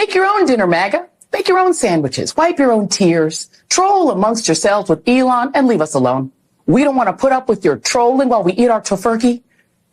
Make your own dinner, MAGA. Make your own sandwiches. Wipe your own tears. Troll amongst yourselves with Elon and leave us alone. We don't want to put up with your trolling while we eat our tofurkey.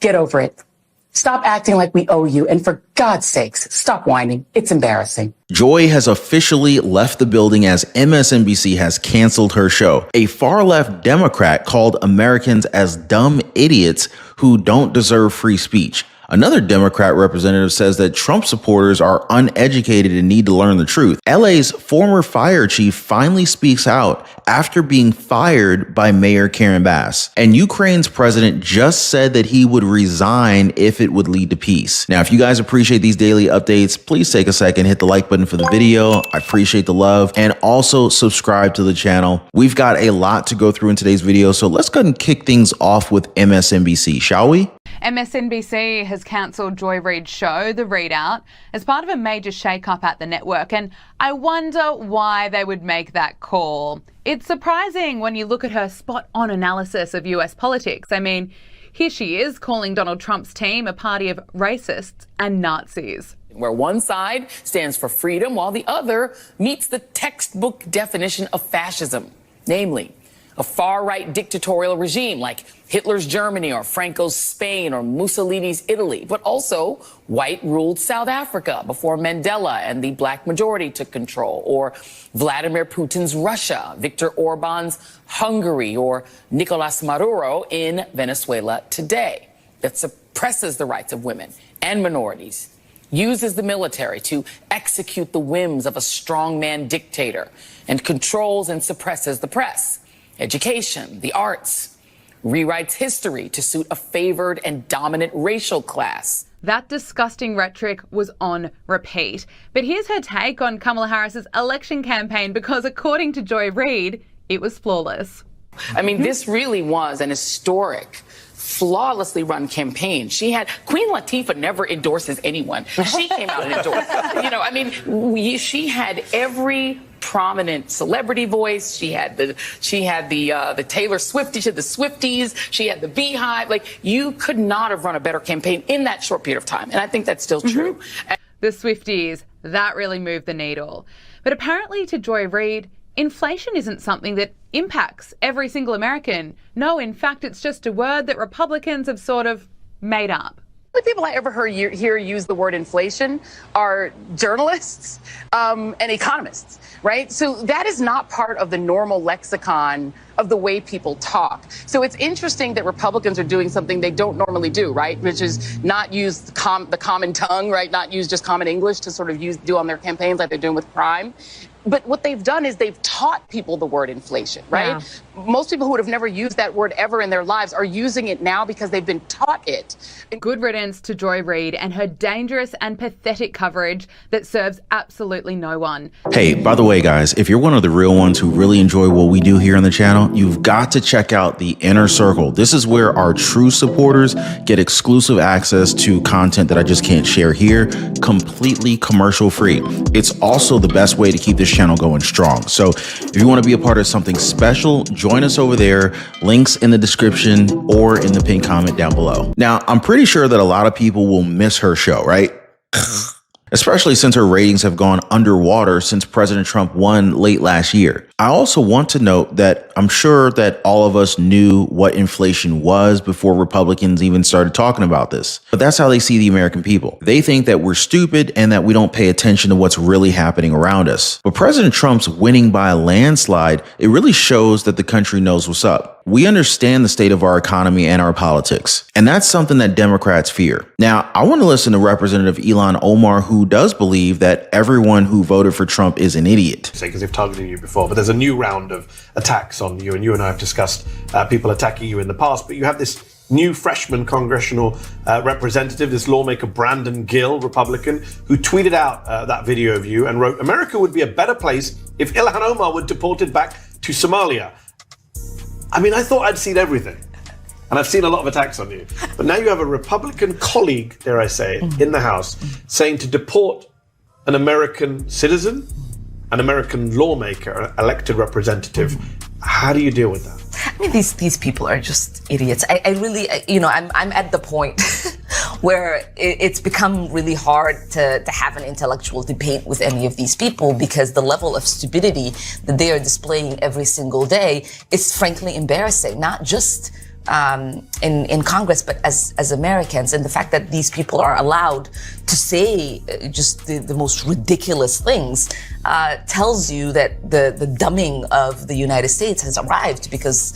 Get over it. Stop acting like we owe you. And for God's sakes, stop whining. It's embarrassing. Joy has officially left the building as MSNBC has canceled her show. A far-left Democrat called Americans as dumb idiots who don't deserve free speech. Another Democrat representative says that Trump supporters are uneducated and need to learn the truth. LA's former fire chief finally speaks out after being fired by Mayor Karen Bass. And Ukraine's president just said that he would resign if it would lead to peace. Now, if you guys appreciate these daily updates, please take a second, hit the like button for the video. I appreciate the love, and also subscribe to the channel. We've got a lot to go through in today's video, so let's go ahead and kick things off with MSNBC, shall we? MSNBC has cancelled Joy Reid's show, The Readout, as part of a major shake-up at the network, and I wonder why they would make that call. It's surprising when you look at her spot-on analysis of US politics. I mean, here she is calling Donald Trump's team a party of racists and Nazis. Where one side stands for freedom while the other meets the textbook definition of fascism, namely a far-right dictatorial regime like Hitler's Germany or Franco's Spain or Mussolini's Italy, but also white-ruled South Africa before Mandela and the black majority took control, or Vladimir Putin's Russia, Viktor Orban's Hungary, or Nicolas Maduro in Venezuela today, that suppresses the rights of women and minorities, uses the military to execute the whims of a strongman dictator, and controls and suppresses the press, education, the arts, rewrites history to suit a favored and dominant racial class. That disgusting rhetoric was on repeat. But here's her take on Kamala Harris's election campaign, because according to Joy Reid, it was flawless. I mean, this really was an historic, flawlessly run campaign. She had Queen Latifah never endorses anyone. She came out and endorsed. She had every prominent celebrity voice. She had the Taylor Swift, she had the Swifties, she had the Beehive. Like, you could not have run a better campaign in that short period of time. And I think that's still true. The Swifties, that really moved the needle. But apparently to Joy Reid, inflation isn't something that impacts every single American. No, in fact, it's just a word that Republicans have sort of made up. The people I ever hear use the word inflation are journalists and economists, right? So that is not part of the normal lexicon of the way people talk. So it's interesting that Republicans are doing something they don't normally do, right? Which is not use the common tongue, right? Not use just common English to sort of do on their campaigns like they're doing with crime. But what they've done is they've taught people the word inflation, right? Yeah. Most people who would have never used that word ever in their lives are using it now because they've been taught it. Good riddance to Joy Reid and her dangerous and pathetic coverage that serves absolutely no one. Hey, by the way, guys, if you're one of the real ones who really enjoy what we do here on the channel, you've got to check out the Inner Circle. This is where our true supporters get exclusive access to content that I just can't share here, completely commercial free. It's also the best way to keep this channel going strong. So if you want to be a part of something special, join us over there. Links in the description or in the pinned comment down below. Now, I'm pretty sure that a lot of people will miss her show, right? Especially since her ratings have gone underwater since President Trump won late last year. I also want to note that I'm sure that all of us knew what inflation was before Republicans even started talking about this. But that's how they see the American people. They think that we're stupid and that we don't pay attention to what's really happening around us. But President Trump's winning by a landslide, it really shows that the country knows what's up. We understand the state of our economy and our politics, and that's something that Democrats fear. Now, I want to listen to Representative Elon Omar, who does believe that everyone who voted for Trump is an idiot. Because they've targeted you before, but there's a new round of attacks on you, and you and I have discussed people attacking you in the past, but you have this new freshman congressional representative, this lawmaker Brandon Gill, Republican, who tweeted out that video of you and wrote, "America would be a better place if Ilhan Omar were deported back to Somalia." I mean, I thought I'd seen everything, and I've seen a lot of attacks on you. But now you have a Republican colleague, dare I say, in the House saying to deport an American citizen, an American lawmaker, an elected representative. How do you deal with that? I mean, these people are just idiots. I really, I'm at the point where it's become really hard to have an intellectual debate with any of these people because the level of stupidity that they are displaying every single day is frankly embarrassing, not just in Congress, but as Americans. And the fact that these people are allowed to say just the most ridiculous things tells you that the dumbing of the United States has arrived, because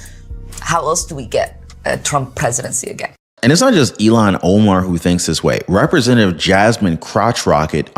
how else do we get a Trump presidency again? And it's not just Elon Omar who thinks this way. Representative Jasmine Crockett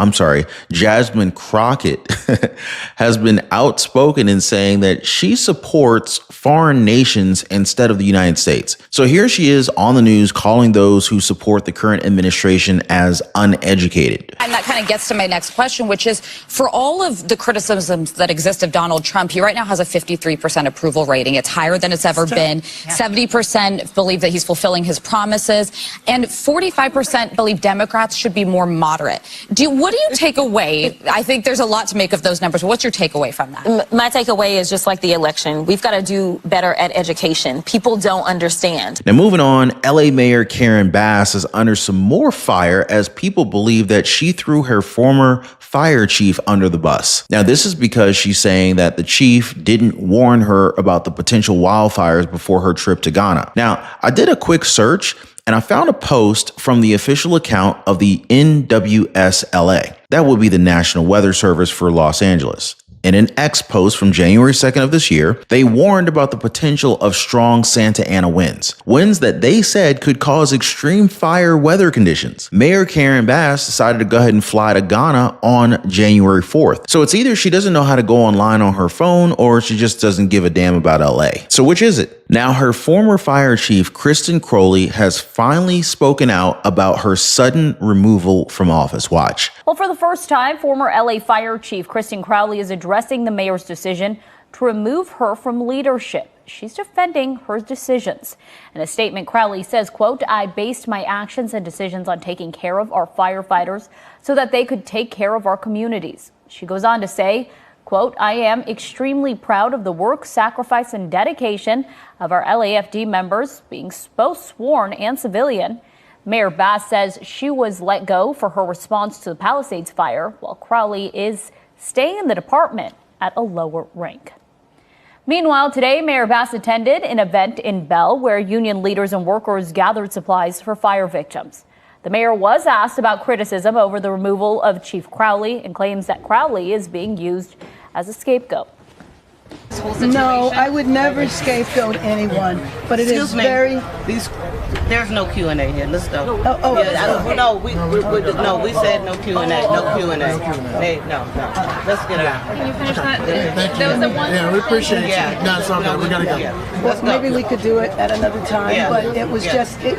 has been outspoken in saying that she supports foreign nations instead of the United States. So here she is on the news calling those who support the current administration as uneducated. And that kind of gets to my next question, which is, for all of the criticisms that exist of Donald Trump, he right now has a 53% approval rating. It's higher than it's ever been. 70% believe that he's fulfilling his promise. And 45% believe Democrats should be more moderate. What do you take away? I think there's a lot to make of those numbers. What's your takeaway from that? My takeaway is just like the election. We've got to do better at education. People don't understand. Now, moving on, LA Mayor Karen Bass is under some more fire as people believe that she threw her former fire chief under the bus. Now, this is because she's saying that the chief didn't warn her about the potential wildfires before her trip to Ghana. Now, I did a quick search and I found a post from the official account of the NWSLA. That would be the National Weather Service for Los Angeles. In an X post from January 2nd of this year, they warned about the potential of strong Santa Ana winds that they said could cause extreme fire weather conditions. Mayor Karen Bass decided to go ahead and fly to Ghana on January 4th. So it's either she doesn't know how to go online on her phone or she just doesn't give a damn about LA. So which is it? Now, her former fire chief, Kristen Crowley, has finally spoken out about her sudden removal from office. Watch. Well, for the first time, former LA Fire Chief Kristen Crowley is addressing the mayor's decision to remove her from leadership. She's defending her decisions. In a statement, Crowley says, quote, "I based my actions and decisions on taking care of our firefighters so that they could take care of our communities." She goes on to say, quote, "I am extremely proud of the work, sacrifice, and dedication of our LAFD members, being both sworn and civilian." Mayor Bass says she was let go for her response to the Palisades fire, while Crowley is staying in the department at a lower rank. Meanwhile, today, Mayor Bass attended an event in Bell where union leaders and workers gathered supplies for fire victims. The mayor was asked about criticism over the removal of Chief Crowley and claims that Crowley is being used as a scapegoat. No, I would never scapegoat anyone, but it is very... There's no Q&A here. Let's go. We said no Q&A. No Q&A. No. Let's get out. Can you finish that? Yeah, we appreciate you. Yeah. No, it's all good. We gotta go. Well, maybe we could do it at another time, but it was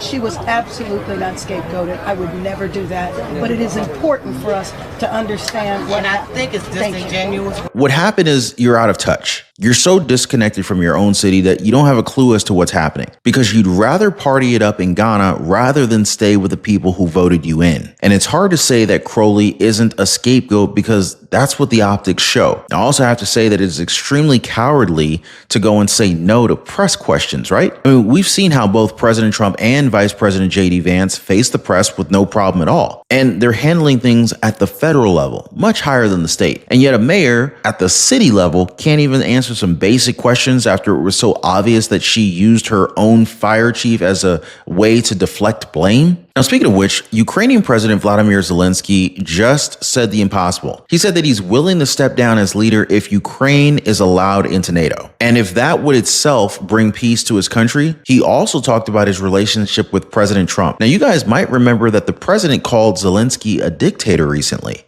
she was absolutely not scapegoated. I would never do that. But it is important for us to understand what I think it's disingenuous. What happened is you're out of touch. You're so disconnected from your own city that you don't have a clue as to what's happening because you'd rather party it up in Ghana rather than stay with the people who voted you in. And it's hard to say that Crowley isn't a scapegoat because that's what the optics show. I also have to say that it's extremely cowardly to go and say no to press questions, right? I mean, we've seen how both President Trump and Vice President J.D. Vance face the press with no problem at all. And they're handling things at the federal level, much higher than the state. And yet a mayor at the city level can't even answer some basic questions after it was so obvious that she used her own fire chief as a way to deflect blame. Now, speaking of which, Ukrainian President Vladimir Zelensky just said the impossible. He said that he's willing to step down as leader if Ukraine is allowed into NATO. And if that would itself bring peace to his country, he also talked about his relationship with President Trump. Now, you guys might remember that the president called Zelensky a dictator recently.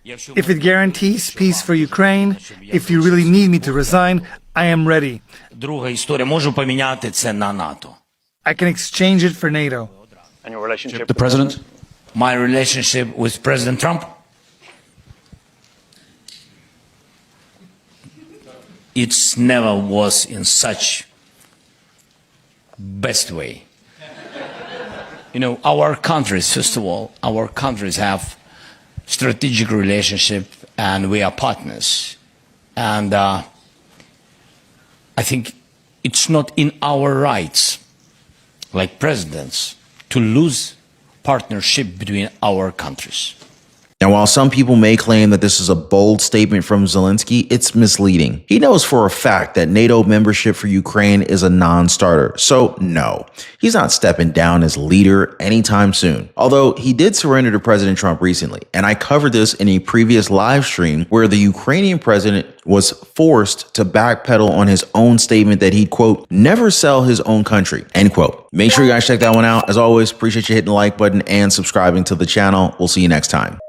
If it guarantees peace for Ukraine, if you really need me to resign, I am ready. I can exchange it for NATO. And your relationship with the president? My relationship with President Trump? It never was in such best way. You know, our countries, first of all, our countries have strategic relationship and we are partners. And I think it's not in our rights like presidents, to lose partnership between our countries. Now, while some people may claim that this is a bold statement from Zelensky, it's misleading. He knows for a fact that NATO membership for Ukraine is a non-starter. So no, he's not stepping down as leader anytime soon. Although he did surrender to President Trump recently. And I covered this in a previous live stream where the Ukrainian president was forced to backpedal on his own statement that he'd, quote, never sell his own country, end quote. Make sure you guys check that one out. As always, appreciate you hitting the like button and subscribing to the channel. We'll see you next time.